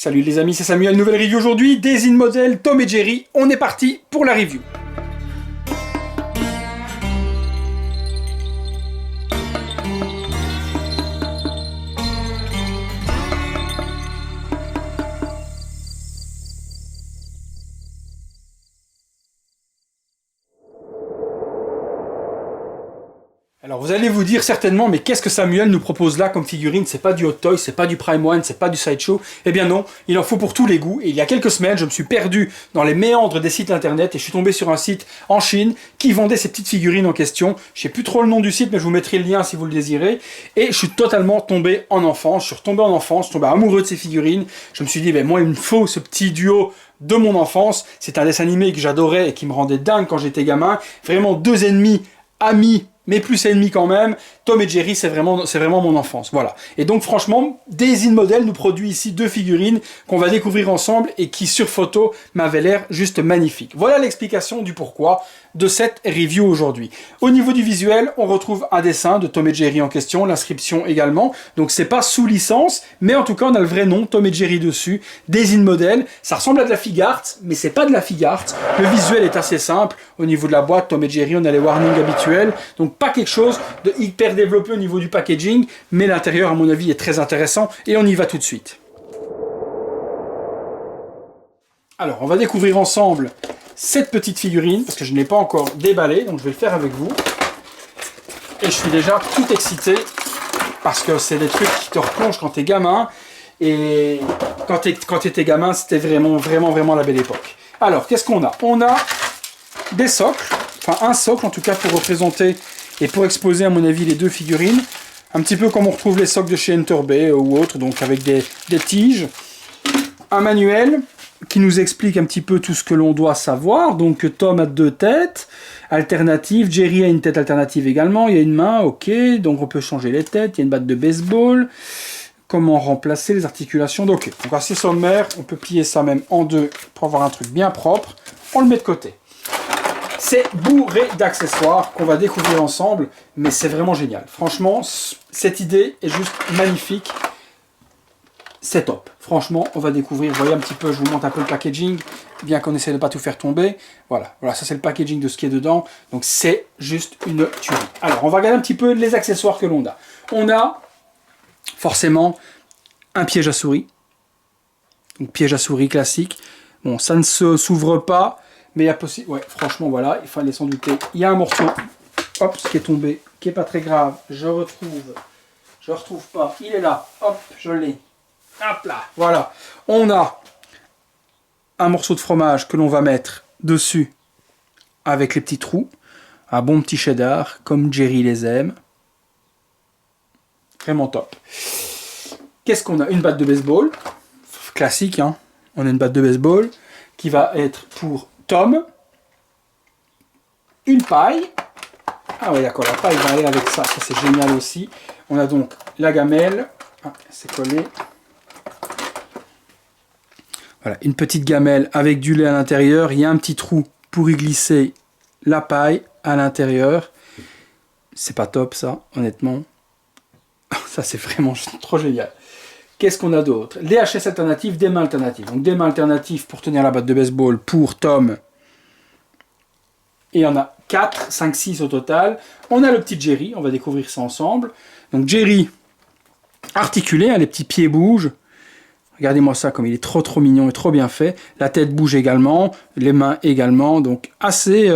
Salut les amis, c'est Samuel, nouvelle review aujourd'hui, des InModel, Tom et Jerry, on est parti pour la review. Alors vous allez vous dire certainement, mais qu'est-ce que Samuel nous propose là comme figurine? C'est pas du Hot Toy, c'est pas du Prime One, c'est pas du Sideshow. Eh bien non, il en faut pour tous les goûts. Et il y a quelques semaines, je me suis perdu dans les méandres des sites internet et je suis tombé sur un site en Chine qui vendait ces petites figurines en question. Je sais plus trop le nom du site, mais je vous mettrai le lien si vous le désirez. Et je suis totalement tombé en enfance. Je suis retombé en enfance, je suis tombé amoureux de ces figurines. Je me suis dit, ben moi il me faut ce petit duo de mon enfance. C'est un dessin animé que j'adorais et qui me rendait dingue quand j'étais gamin. Vraiment deux ennemis, amis, mais plus ennemis quand même. Tom et Jerry, c'est vraiment mon enfance. Voilà. Et donc franchement, des InModel nous produit ici deux figurines qu'on va découvrir ensemble et qui sur photo m'avaient l'air juste magnifiques. Voilà l'explication du pourquoi de cette review aujourd'hui. Au niveau du visuel, on retrouve un dessin de Tom et Jerry en question, l'inscription également. Donc c'est pas sous licence, mais en tout cas on a le vrai nom, Tom et Jerry dessus, des InModel. Ça ressemble à de la figart, mais c'est pas de la figart. Le visuel est assez simple. Au niveau de la boîte, Tom et Jerry, on a les warnings habituels. Donc pas quelque chose de hyper développé au niveau du packaging, mais l'intérieur à mon avis est très intéressant et on y va tout de suite. Alors on va découvrir ensemble cette petite figurine, parce que je ne l'ai pas encore déballée, donc je vais le faire avec vous. Et je suis déjà tout excité, parce que c'est des trucs qui te replongent quand t'es gamin, et quand t'étais gamin, c'était vraiment la belle époque. Alors, qu'est-ce qu'on a? On a des socles, enfin un socle en tout cas pour représenter et pour exposer à mon avis les deux figurines, un petit peu comme on retrouve les socles de chez Enterbay ou autre, donc avec des tiges, un manuel qui nous explique un petit peu tout ce que l'on doit savoir. Donc Tom a deux têtes alternatives, Jerry a une tête alternative également, il y a une main, ok, donc on peut changer les têtes, il y a une batte de baseball, comment remplacer les articulations, ok. Donc assez sommaire, on peut plier ça même en deux pour avoir un truc bien propre, on le met de côté. C'est bourré d'accessoires qu'on va découvrir ensemble, mais c'est vraiment génial. Franchement, cette idée est juste magnifique. C'est top. Franchement, on va découvrir. Vous voyez un petit peu, je vous montre un peu le packaging, bien qu'on essaie de ne pas tout faire tomber. Voilà, ça c'est le packaging de ce qui est dedans. Donc c'est juste une tuerie. Alors, on va regarder un petit peu les accessoires que l'on a. On a forcément un piège à souris. Donc piège à souris classique. Bon, ça ne s'ouvre pas. Mais il y a possible, ouais, franchement, voilà, il fallait s'en douter. Il y a un morceau, hop, qui est tombé, qui est pas très grave. Je retrouve pas, il est là, hop, je l'ai. Hop là, voilà. On a un morceau de fromage que l'on va mettre dessus avec les petits trous. Un bon petit cheddar, comme Jerry les aime. Vraiment top. Qu'est-ce qu'on a? Une batte de baseball, classique, hein. On a une batte de baseball qui va être pour Tom, une paille, ah ouais d'accord, la paille va aller avec ça, ça c'est génial aussi. On a donc la gamelle, ah, c'est collé, voilà, une petite gamelle avec du lait à l'intérieur, il y a un petit trou pour y glisser la paille à l'intérieur. C'est pas top ça, honnêtement, ça c'est vraiment trop génial. Qu'est-ce qu'on a d'autre? Les HS alternatives, des mains alternatives. Donc des mains alternatives pour tenir la batte de baseball pour Tom. Et on a 4, 5, 6 au total. On a le petit Jerry, on va découvrir ça ensemble. Donc Jerry articulé, hein, les petits pieds bougent. Regardez-moi ça comme il est trop mignon et trop bien fait. La tête bouge également, les mains également. Donc assez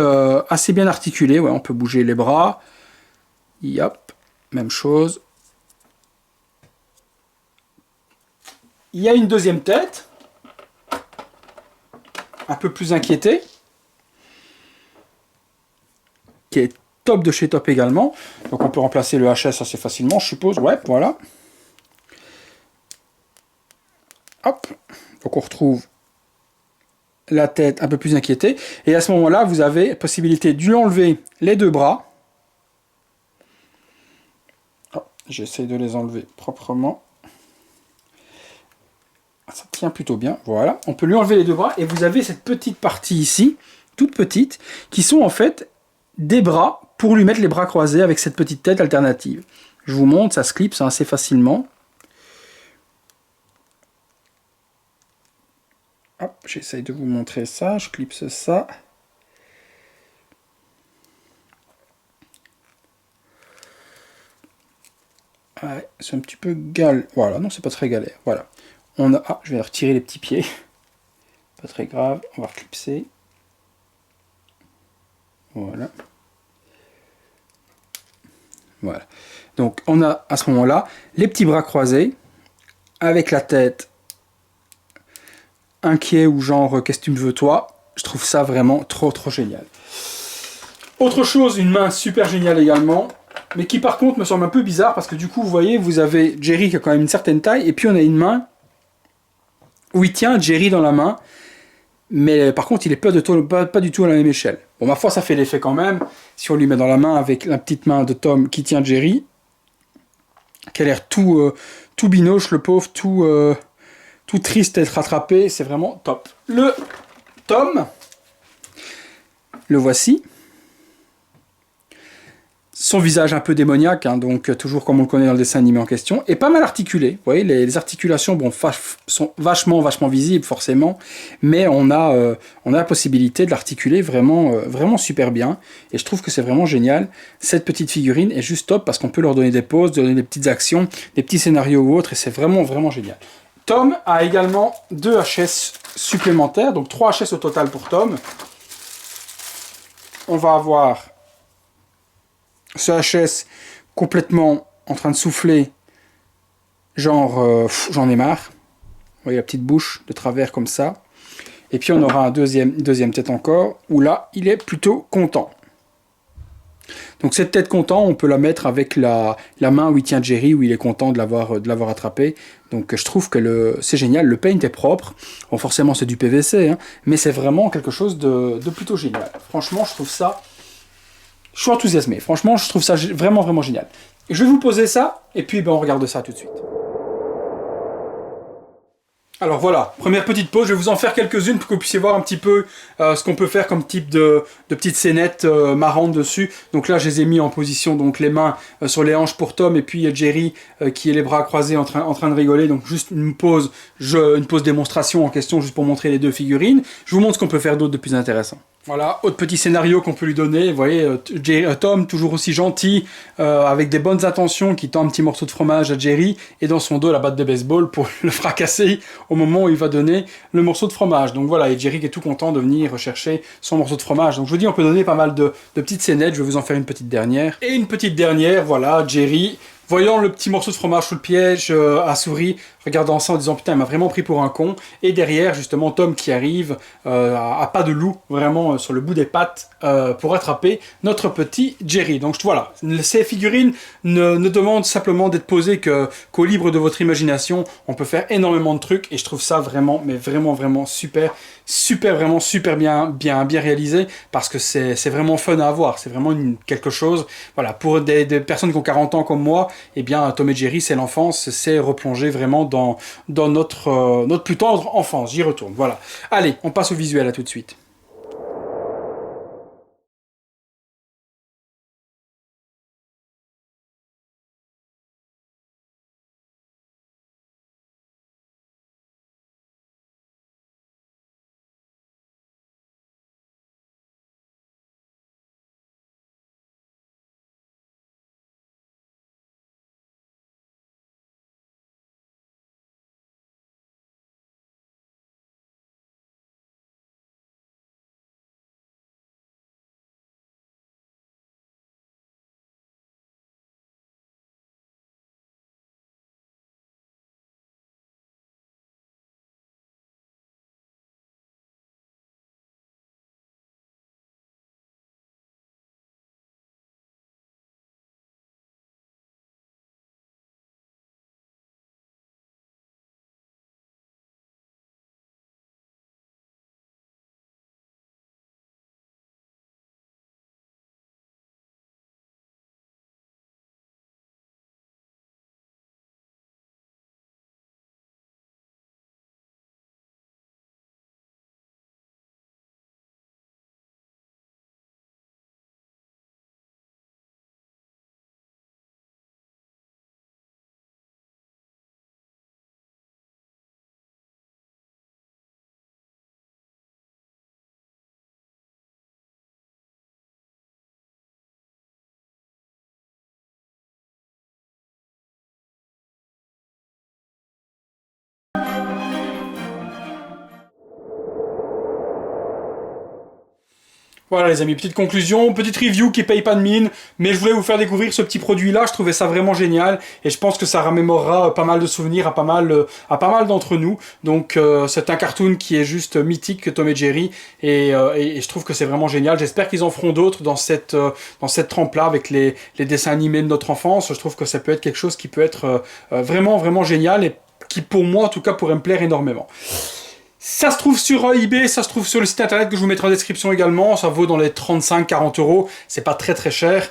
bien articulé. Ouais, on peut bouger les bras. Yop, même chose. Il y a une deuxième tête, un peu plus inquiétée, qui est top de chez Top également. Donc on peut remplacer le HS assez facilement, je suppose. Ouais, voilà. Hop. Donc on retrouve la tête un peu plus inquiétée. Et à ce moment-là, vous avez la possibilité de lui enlever les deux bras. Oh, j'essaie de les enlever proprement. Ça tient plutôt bien, voilà. On peut lui enlever les deux bras et vous avez cette petite partie ici, toute petite, qui sont en fait des bras pour lui mettre les bras croisés avec cette petite tête alternative. Je vous montre, ça se clipse assez facilement. Hop, j'essaye de vous montrer ça, je clipse ça. Ouais, c'est un petit peu Voilà, non, c'est pas très galère. Voilà. On a... Ah, je vais retirer les petits pieds. Pas très grave, on va reclipser. Voilà. Voilà. Donc, on a à ce moment-là les petits bras croisés, avec la tête inquiet ou genre qu'est-ce que tu me veux toi. Je trouve ça vraiment trop génial. Autre chose, une main super géniale également, mais qui par contre me semble un peu bizarre parce que du coup vous voyez, vous avez Jerry qui a quand même une certaine taille et puis on a une main où il tient Jerry dans la main, mais par contre il est pas du tout à la même échelle. Bon, ma foi ça fait l'effet quand même, si on lui met dans la main avec la petite main de Tom qui tient Jerry, qui a l'air tout binoche, le pauvre, tout triste d'être attrapé, c'est vraiment top. Le Tom, le voici. Son visage un peu démoniaque, hein, donc toujours comme on le connaît dans le dessin animé en question, est pas mal articulé. Vous voyez, les articulations bon, sont vachement visibles forcément, mais on a la possibilité de l'articuler vraiment super bien. Et je trouve que c'est vraiment génial. Cette petite figurine est juste top parce qu'on peut leur donner des poses, donner des petites actions, des petits scénarios ou autres, et c'est vraiment génial. Tom a également 2 HS supplémentaires, donc 3 HS au total pour Tom. On va avoir ce HS complètement en train de souffler, genre j'en ai marre. Vous voyez la petite bouche de travers comme ça. Et puis on aura deuxième tête encore, où là il est plutôt content. Donc cette tête content, on peut la mettre avec la main où il tient Jerry, où il est content de l'avoir attrapé. Donc je trouve que c'est génial, le paint est propre. Bon, forcément c'est du PVC, hein, mais c'est vraiment quelque chose de plutôt génial. Franchement, je trouve ça... Je suis enthousiasmé. Franchement, je trouve ça vraiment génial. Je vais vous poser ça, et puis ben, on regarde ça tout de suite. Alors voilà, première petite pause, je vais vous en faire quelques-unes pour que vous puissiez voir un petit peu ce qu'on peut faire comme type de petites scénettes marrantes dessus. Donc là, je les ai mis en position, donc les mains sur les hanches pour Tom, et puis Jerry qui est les bras croisés en train de rigoler. Donc juste une pause démonstration en question, juste pour montrer les 2 figurines. Je vous montre ce qu'on peut faire d'autre de plus intéressant. Voilà, autre petit scénario qu'on peut lui donner, vous voyez, Tom, toujours aussi gentil, avec des bonnes intentions, qui tend un petit morceau de fromage à Jerry, et dans son dos la batte de baseball pour le fracasser au moment où il va donner le morceau de fromage. Donc voilà, et Jerry qui est tout content de venir rechercher son morceau de fromage. Donc je vous dis, on peut donner pas mal de petites scénettes, je vais vous en faire une petite dernière. Et une petite dernière, voilà, Jerry... Voyant le petit morceau de fromage sous le piège, a souri, regardant ça en disant putain, il m'a vraiment pris pour un con. Et derrière, justement, Tom qui arrive à pas de loup, vraiment sur le bout des pattes, pour attraper notre petit Jerry. Donc voilà, ces figurines ne demandent simplement d'être posées qu'au libre de votre imagination. On peut faire énormément de trucs et je trouve ça vraiment, mais vraiment super bien réalisé parce que c'est vraiment fun à avoir. C'est vraiment quelque chose, voilà, pour des personnes qui ont 40 ans comme moi, eh bien, Tom et Jerry, c'est l'enfance, c'est replonger vraiment dans notre plus tendre enfance. J'y retourne, voilà. Allez, on passe au visuel, à tout de suite. Voilà les amis, petite conclusion, petite review qui paye pas de mine, mais je voulais vous faire découvrir ce petit produit-là, je trouvais ça vraiment génial, et je pense que ça remémorera pas mal de souvenirs à pas mal d'entre nous. Donc c'est un cartoon qui est juste mythique que Tom et Jerry, et je trouve que c'est vraiment génial. J'espère qu'ils en feront d'autres dans cette trempe-là avec les dessins animés de notre enfance. Je trouve que ça peut être quelque chose qui peut être vraiment, vraiment génial, et qui pour moi en tout cas pourrait me plaire énormément. Ça se trouve sur eBay, ça se trouve sur le site internet que je vous mettrai en description également. Ça vaut dans les 35-40 euros. C'est pas très très cher,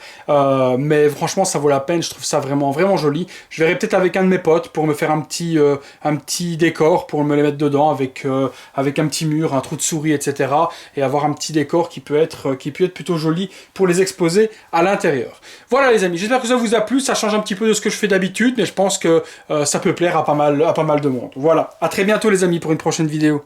mais franchement ça vaut la peine. Je trouve ça vraiment vraiment joli. Je verrai peut-être avec un de mes potes pour me faire un petit décor pour me les mettre dedans avec un petit mur, un trou de souris, etc. Et avoir un petit décor qui peut être plutôt joli pour les exposer à l'intérieur. Voilà les amis, j'espère que ça vous a plu. Ça change un petit peu de ce que je fais d'habitude, mais je pense que ça peut plaire à pas mal de monde. Voilà, à très bientôt les amis pour une prochaine vidéo.